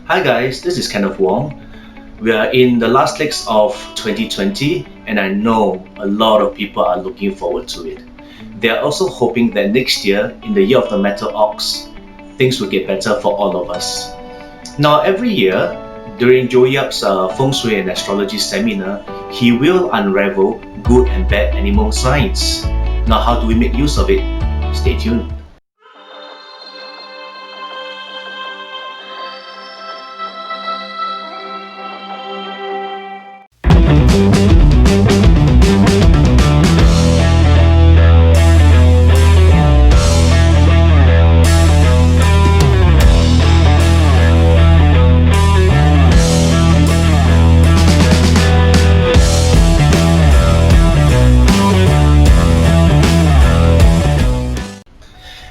Hi guys, this is Kenneth Wong. We are in the last legs of 2020 and I know a lot of people are looking forward to it. They are also hoping that next year, in the year of the metal ox, things will get better for all of us. Now every year, during Joe Yap's Feng Shui and Astrology seminar, he will unravel good and bad animal signs. Now how do we make use of it? Stay tuned.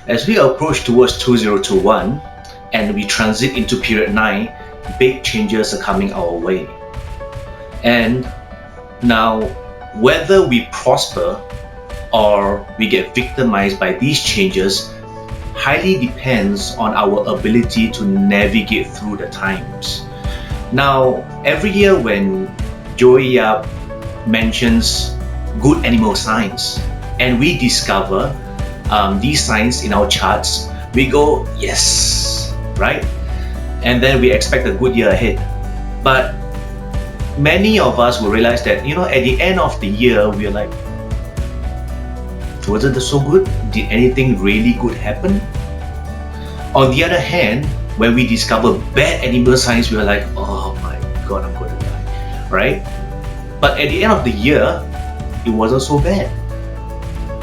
As we approach towards 2021 and we transit into period 9, big changes are coming our way. And now, whether we prosper or we get victimized by these changes highly depends on our ability to navigate through the times. Now, every year when Joey Yap mentions good animal signs and we discover these signs in our charts, we go, yes, right? And then we expect a good year ahead. But many of us will realize that, at the end of the year, we're like, wasn't it so good? Did anything really good happen? On the other hand, when we discover bad animal signs, we're like, oh my God, I'm going to die, right? But at the end of the year, it wasn't so bad.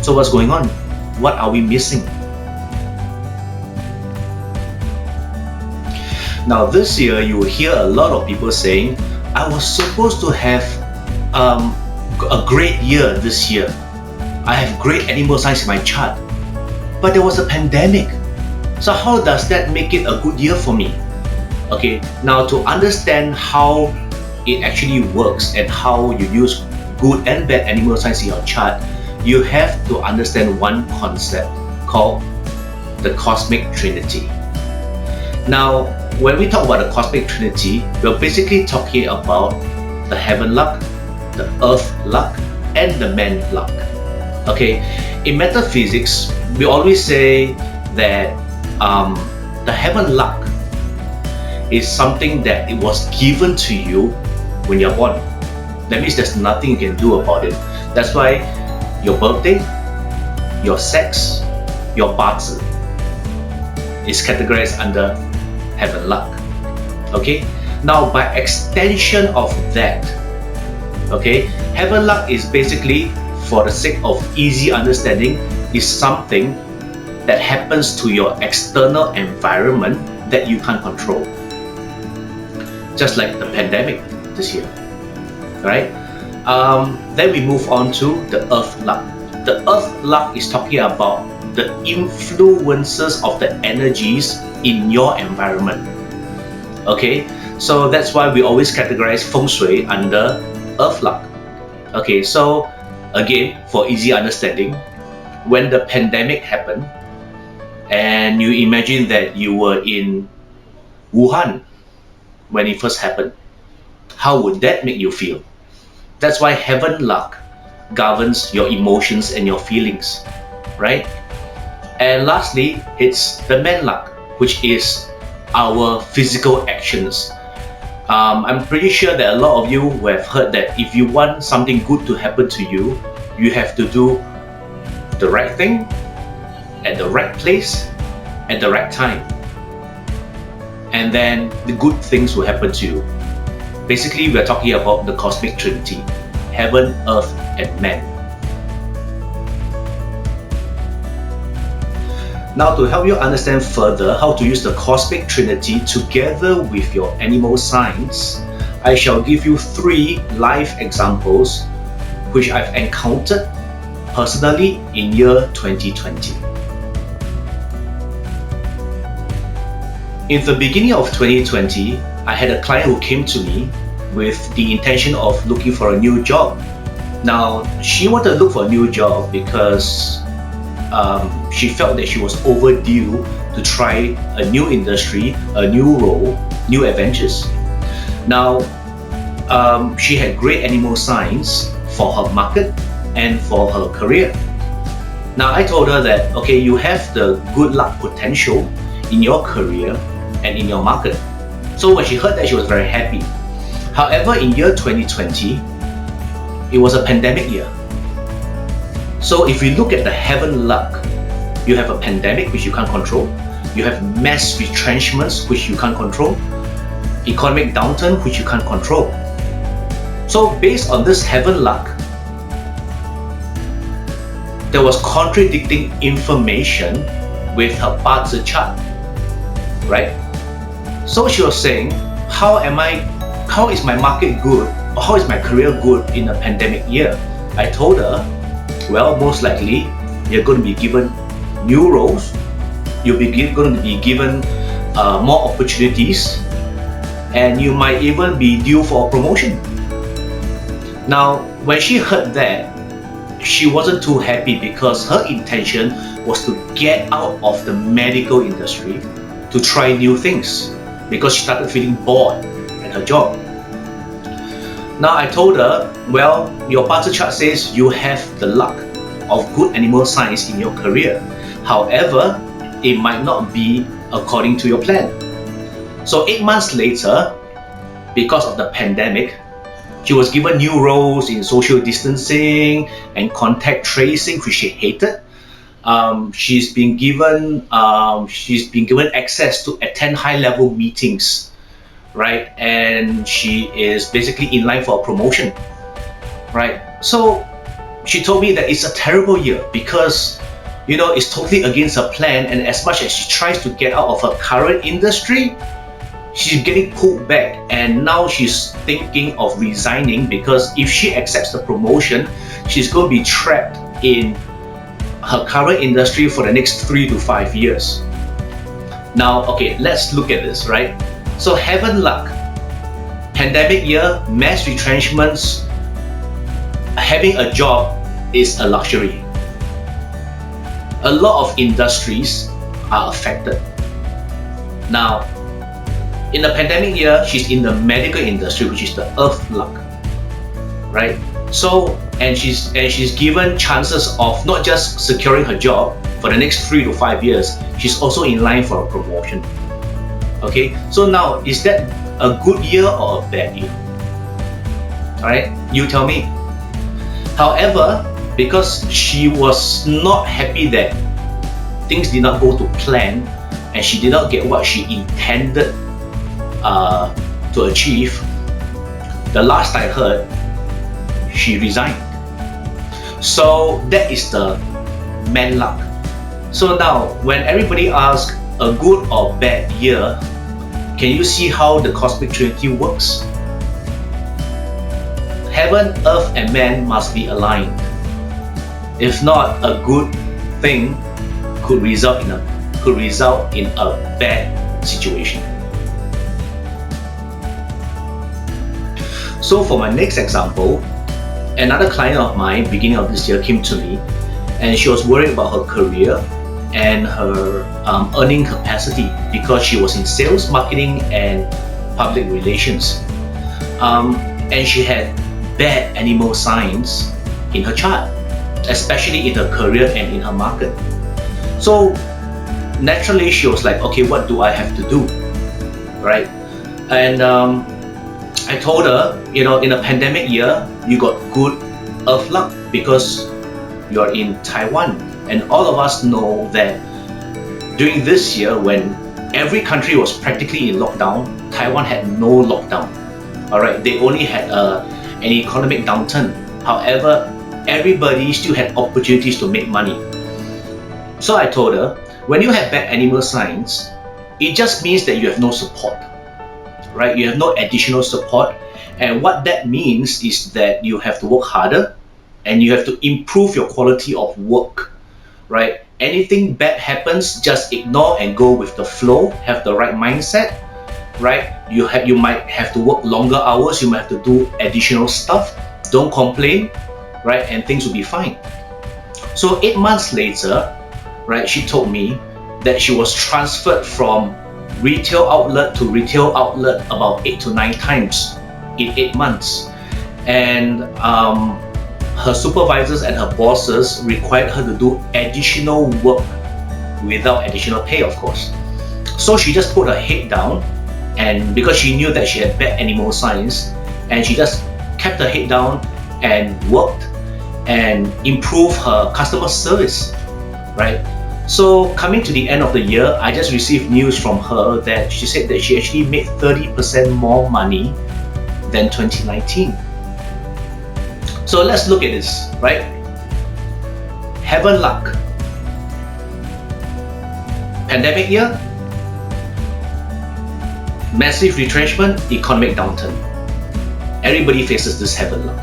So what's going on? What are we missing? Now this year you will hear a lot of people saying, I was supposed to have a great year this year. I have great animal signs in my chart. But there was a pandemic. So how does that make it a good year for me? Okay, now to understand how it actually works and how you use good and bad animal signs in your chart, you have to understand one concept called the Cosmic Trinity. Now, when we talk about the Cosmic Trinity, we're basically talking about the heaven luck, the earth luck, and the man luck. Okay, in metaphysics, we always say that the heaven luck is something that it was given to you when you're born. That means there's nothing you can do about it. That's why your birthday, your sex, your 八字 is categorized under heaven luck. Okay? Now by extension of that, okay, heaven luck is basically, for the sake of easy understanding, is something that happens to your external environment that you can't control. Just like the pandemic this year, right? Then we move on to the earth luck. The earth luck is talking about the influences of the energies in your environment. Okay, so that's why we always categorize Feng Shui under earth luck. Okay, so again, for easy understanding, when the pandemic happened and you imagine that you were in Wuhan when it first happened, how would that make you feel? That's why heaven luck governs your emotions and your feelings, right? And lastly, it's the man luck, which is our physical actions. I'm pretty sure that a lot of you who have heard that if you want something good to happen to you, you have to do the right thing at the right place at the right time. And then the good things will happen to you. Basically, we're talking about the Cosmic Trinity, heaven, earth, and man. Now to help you understand further how to use the Cosmic Trinity together with your animal signs, I shall give you 3 live examples which I've encountered personally in year 2020. In the beginning of 2020, I had a client who came to me with the intention of looking for a new job. Now, she wanted to look for a new job because she felt that she was overdue to try a new industry, a new role, new adventures. Now, she had great animal signs for her market and for her career. Now, I told her that, okay, you have the good luck potential in your career and in your market. So when she heard that, she was very happy. However, in year 2020, it was a pandemic year. So if we look at the heaven luck, you have a pandemic which you can't control, you have mass retrenchments which you can't control, economic downturn which you can't control. So based on this heaven luck, there was contradicting information with her Bazi chart, right? So she was saying, how is my market good, or how is my career good in a pandemic year? I told her, well, most likely you're going to be given new roles, you'll be going to be given more opportunities, and you might even be due for a promotion. Now, when she heard that, she wasn't too happy because her intention was to get out of the medical industry to try new things because she started feeling bored at her job. Now I told her, well, your Bazi chart says you have the luck of good animal signs in your career. However, it might not be according to your plan. So 8 months later, because of the pandemic, she was given new roles in social distancing and contact tracing, which she hated. She's been given access to attend high-level meetings, right? And she is basically in line for a promotion, right? So she told me that it's a terrible year because, you know, it's totally against her plan, and as much as she tries to get out of her current industry, she's getting pulled back, and now she's thinking of resigning because if she accepts the promotion, she's going to be trapped in her current industry for the next 3 to 5 years. Now, okay, let's look at this, right? So heaven luck, pandemic year, mass retrenchments, having a job is a luxury. A lot of industries are affected. Now, in the pandemic year, she's in the medical industry, which is the earth luck, right? So, and she's given chances of not just securing her job for the next 3 to 5 years, she's also in line for a promotion. Okay, so now, is that a good year or a bad year? Alright, you tell me. However, because she was not happy that things did not go to plan and she did not get what she intended to achieve, the last I heard, she resigned. So that is the man luck. So now, when everybody asks a good or bad year, can you see how the cosmic trinity works? Heaven, earth, and man must be aligned. If not, a good thing could result in a bad situation. So for my next example, another client of mine beginning of this year came to me, and she was worried about her career and her earning capacity because she was in sales, marketing, and public relations. And she had bad animal signs in her chart, especially in her career and in her market. So naturally she was like, okay, what do I have to do, right? And I told her, you know, in a pandemic year, you got good earth luck because you're in Taiwan. And all of us know that during this year, when every country was practically in lockdown, Taiwan had no lockdown. Alright, they only had an economic downturn. However, everybody still had opportunities to make money. So I told her, when you have bad animal signs, it just means that you have no support. Right? You have no additional support, and what that means is that you have to work harder and you have to improve your quality of work, right? Anything bad happens, just ignore and go with the flow, have the right mindset, right? You might have to work longer hours, you might have to do additional stuff, don't complain, right? And things will be fine. So 8 months later, right, she told me that she was transferred from retail outlet to retail outlet about 8 to 9 times in 8 months. And her supervisors and her bosses required her to do additional work without additional pay, of course. So she just put her head down, and because she knew that she had bad animal signs, and she just kept her head down and worked and improved her customer service, right? So coming to the end of the year, I just received news from her that she said that she actually made 30% more money than 2019. So let's look at this, right? Heaven luck. Pandemic year, massive retrenchment, economic downturn. Everybody faces this heaven luck.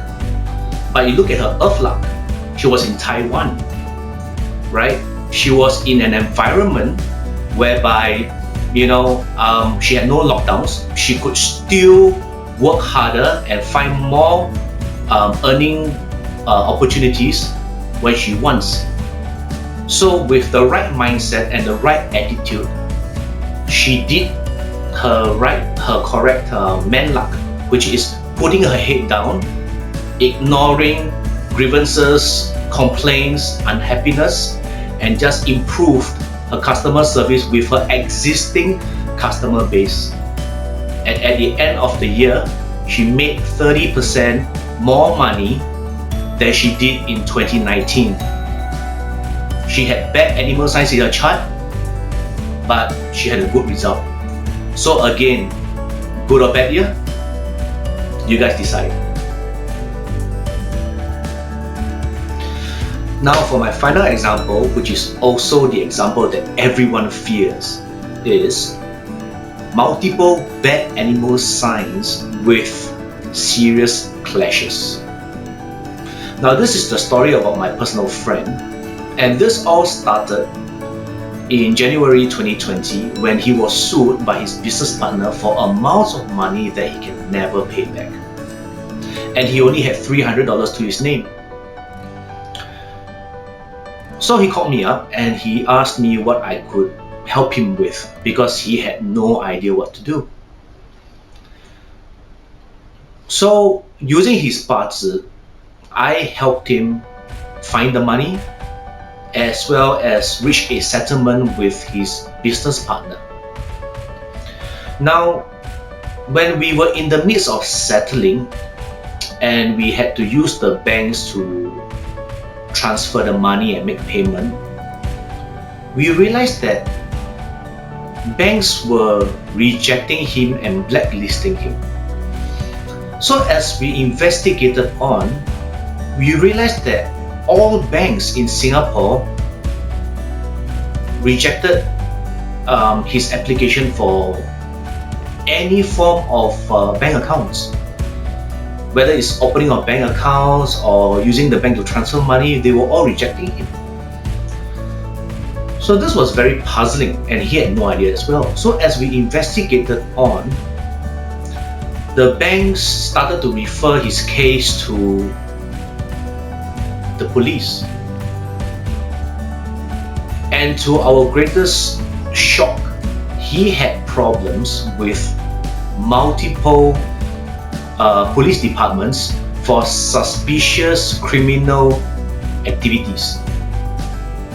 But you look at her earth luck, she was in Taiwan, right? She was in an environment whereby, she had no lockdowns. She could still work harder and find more earning opportunities when she wants. So with the right mindset and the right attitude, she did her correct man luck, which is putting her head down, ignoring grievances, complaints, unhappiness, and just improved her customer service with her existing customer base. And at the end of the year, she made 30% more money than she did in 2019. She had bad animal signs in her chart, but she had a good result. So again, good or bad year? You guys decide. Now for my final example, which is also the example that everyone fears, is multiple bad animal signs with serious clashes. Now this is the story about my personal friend, and this all started in January 2020 when he was sued by his business partner for amounts of money that he can never pay back. And he only had $300 to his name. So he called me up and he asked me what I could help him with because he had no idea what to do. So using his bazi, I helped him find the money as well as reach a settlement with his business partner. Now, when we were in the midst of settling and we had to use the banks to transfer the money and make payment, we realized that banks were rejecting him and blacklisting him. So as we investigated on, we realized that all banks in Singapore rejected his application for any form of bank accounts. Whether it's opening of bank accounts or using the bank to transfer money, they were all rejecting him. So this was very puzzling and he had no idea as well. So as we investigated on, the banks started to refer his case to the police. And to our greatest shock, he had problems with multiple police departments for suspicious criminal activities,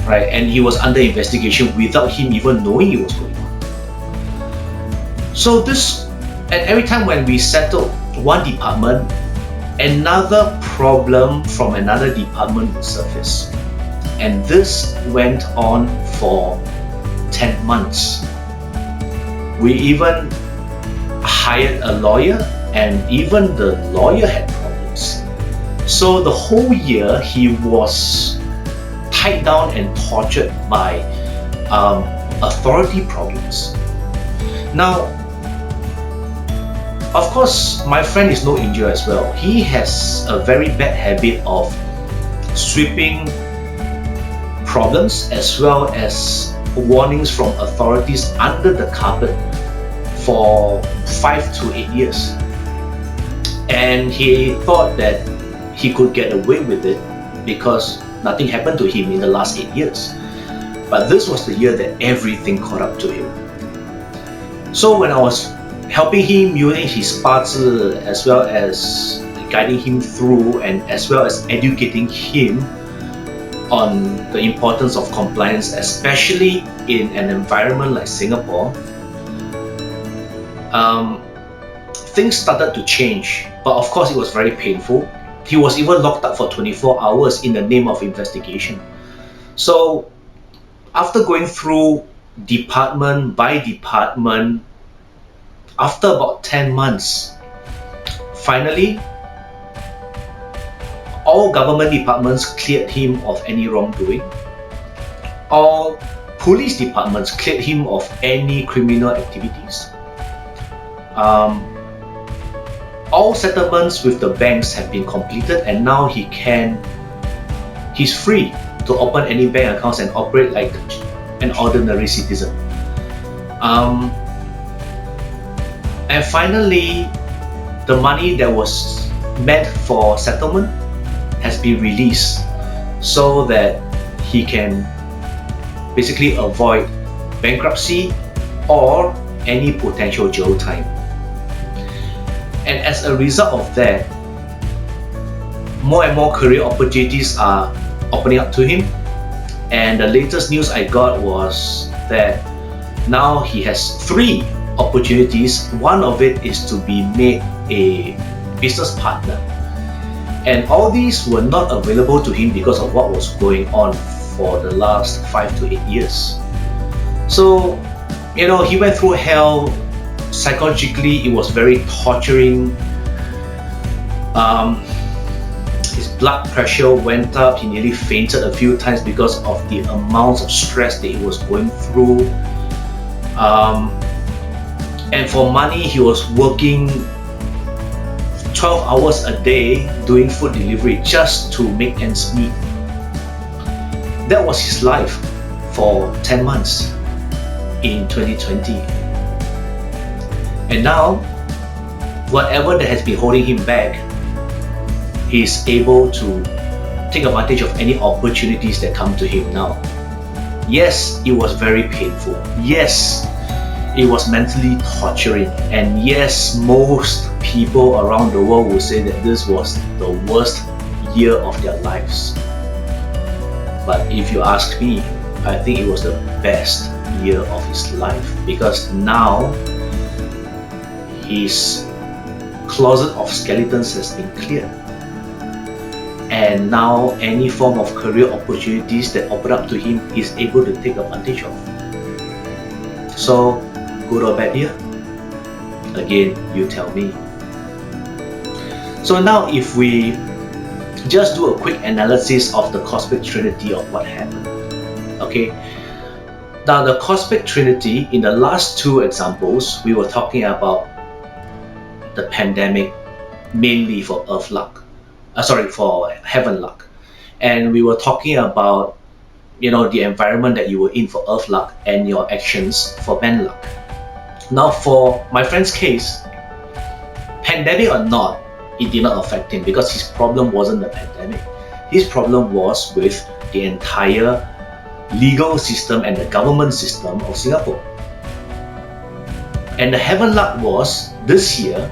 right? And he was under investigation without him even knowing it was going on. So and every time when we settled one department, another problem from another department would surface. And this went on for 10 months. We even hired a lawyer, and even the lawyer had problems. So the whole year he was tied down and tortured by authority problems. Now, of course, my friend is no angel as well. He has a very bad habit of sweeping problems as well as warnings from authorities under the carpet for 5 to 8 years. And he thought that he could get away with it because nothing happened to him in the last 8 years. But this was the year that everything caught up to him. So when I was helping him using his 八字, as well as guiding him through, and as well as educating him on the importance of compliance, especially in an environment like Singapore, things started to change. But of course, it was very painful. He was even locked up for 24 hours in the name of investigation. So after going through department by department, after about 10 months, finally, all government departments cleared him of any wrongdoing. All police departments cleared him of any criminal activities. All settlements with the banks have been completed, and now he's free to open any bank accounts and operate like an ordinary citizen. And finally, the money that was meant for settlement has been released so that he can basically avoid bankruptcy or any potential jail time. And as a result of that, more and more career opportunities are opening up to him. And the latest news I got was that now he has 3 opportunities. One of it is to be made a business partner. And all these were not available to him because of what was going on for the last 5 to 8 years. So, he went through hell. Psychologically, it was very torturing. His blood pressure went up. He nearly fainted a few times because of the amounts of stress that he was going through. And for money, he was working 12 hours a day doing food delivery just to make ends meet. That was his life for 10 months in 2020. And now, whatever that has been holding him back, he's able to take advantage of any opportunities that come to him now. Yes, it was very painful. Yes, it was mentally torturing. And yes, most people around the world will say that this was the worst year of their lives. But if you ask me, I think it was the best year of his life, because now his closet of skeletons has been cleared. And now any form of career opportunities that open up to him, he's able to take advantage of. So, good or bad year? Again, you tell me. So now if we just do a quick analysis of the cosmic trinity of what happened. Okay. Now the cosmic trinity, in the last 2 examples, we were talking about the pandemic mainly for earth luck. For heaven luck. And we were talking about, the environment that you were in for earth luck and your actions for man luck. Now for my friend's case, pandemic or not, it did not affect him because his problem wasn't the pandemic. His problem was with the entire legal system and the government system of Singapore. And the heaven luck was, this year,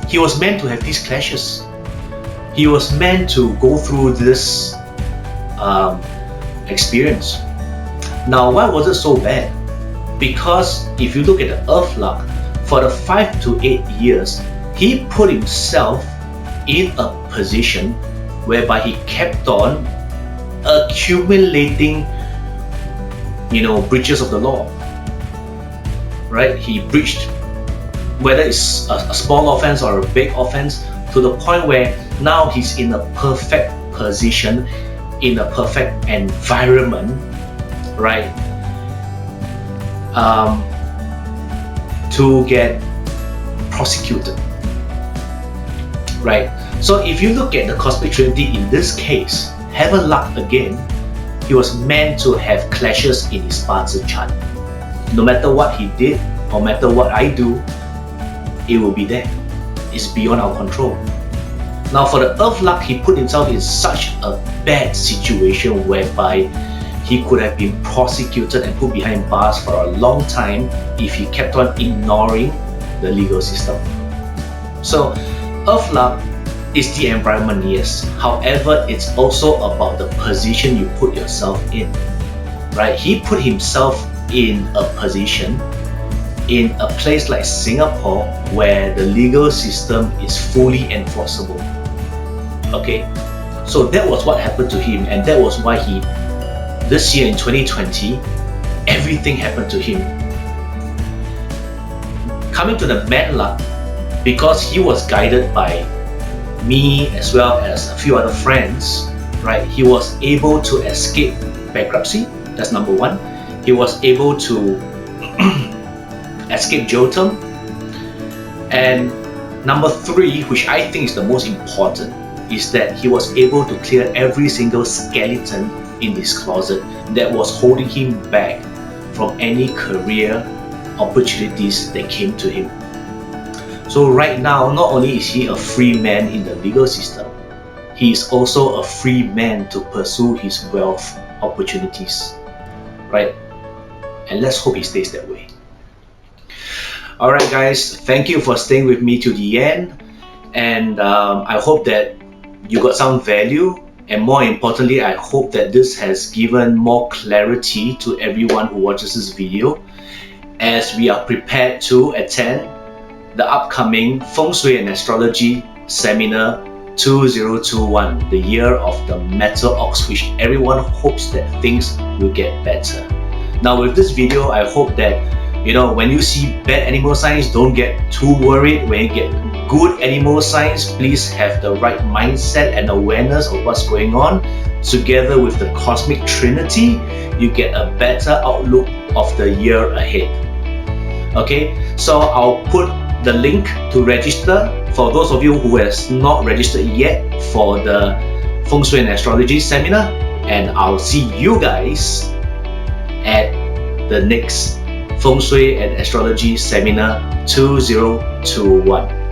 he was meant to have these clashes. He was meant to go through this experience. Now, why was it so bad? Because if you look at the earth luck, for the 5 to 8 years, he put himself in a position whereby he kept on accumulating, breaches of the law. Right? He breached, whether it's a small offense or a big offense, to the point where now he's in a perfect position, in a perfect environment, right? To get prosecuted, right? So if you look at the cosmic trinity in this case, heaven luck again, he was meant to have clashes in his 八字 chart. No matter what he did, no matter what I do, it will be there. It's beyond our control. Now for the earth luck, he put himself in such a bad situation whereby he could have been prosecuted and put behind bars for a long time if he kept on ignoring the legal system. So, Earth luck is the environment, yes. However, it's also about the position you put yourself in, right? He put himself in a position in a place like Singapore where the legal system is fully enforceable. Okay, so that was what happened to him, and that was why this year in 2020, everything happened to him. Coming to the bad luck, because he was guided by me as well as a few other friends, right? He was able to escape bankruptcy. That's number one. He was able to escape jail term. And number three, which I think is the most important, is that he was able to clear every single skeleton in his closet that was holding him back from any career opportunities that came to him. So right now, not only is he a free man in the legal system, he is also a free man to pursue his wealth opportunities, right? And let's hope he stays that way. Alright guys, thank you for staying with me to the end, and I hope that you got some value, and more importantly, I hope that this has given more clarity to everyone who watches this video as we are prepared to attend the upcoming Feng Shui and Astrology Seminar 2021, the year of the metal ox, which everyone hopes that things will get better. Now with this video, I hope that when you see bad animal signs, don't get too worried. When you get good animal signs, please have the right mindset and awareness of what's going on. Together with the cosmic Trinity, you get a better outlook of the year ahead. Okay, so I'll put the link to register for those of you who has not registered yet for the Feng Shui and Astrology Seminar, and I'll see you guys at the next Feng Shui and Astrology Seminar 2021.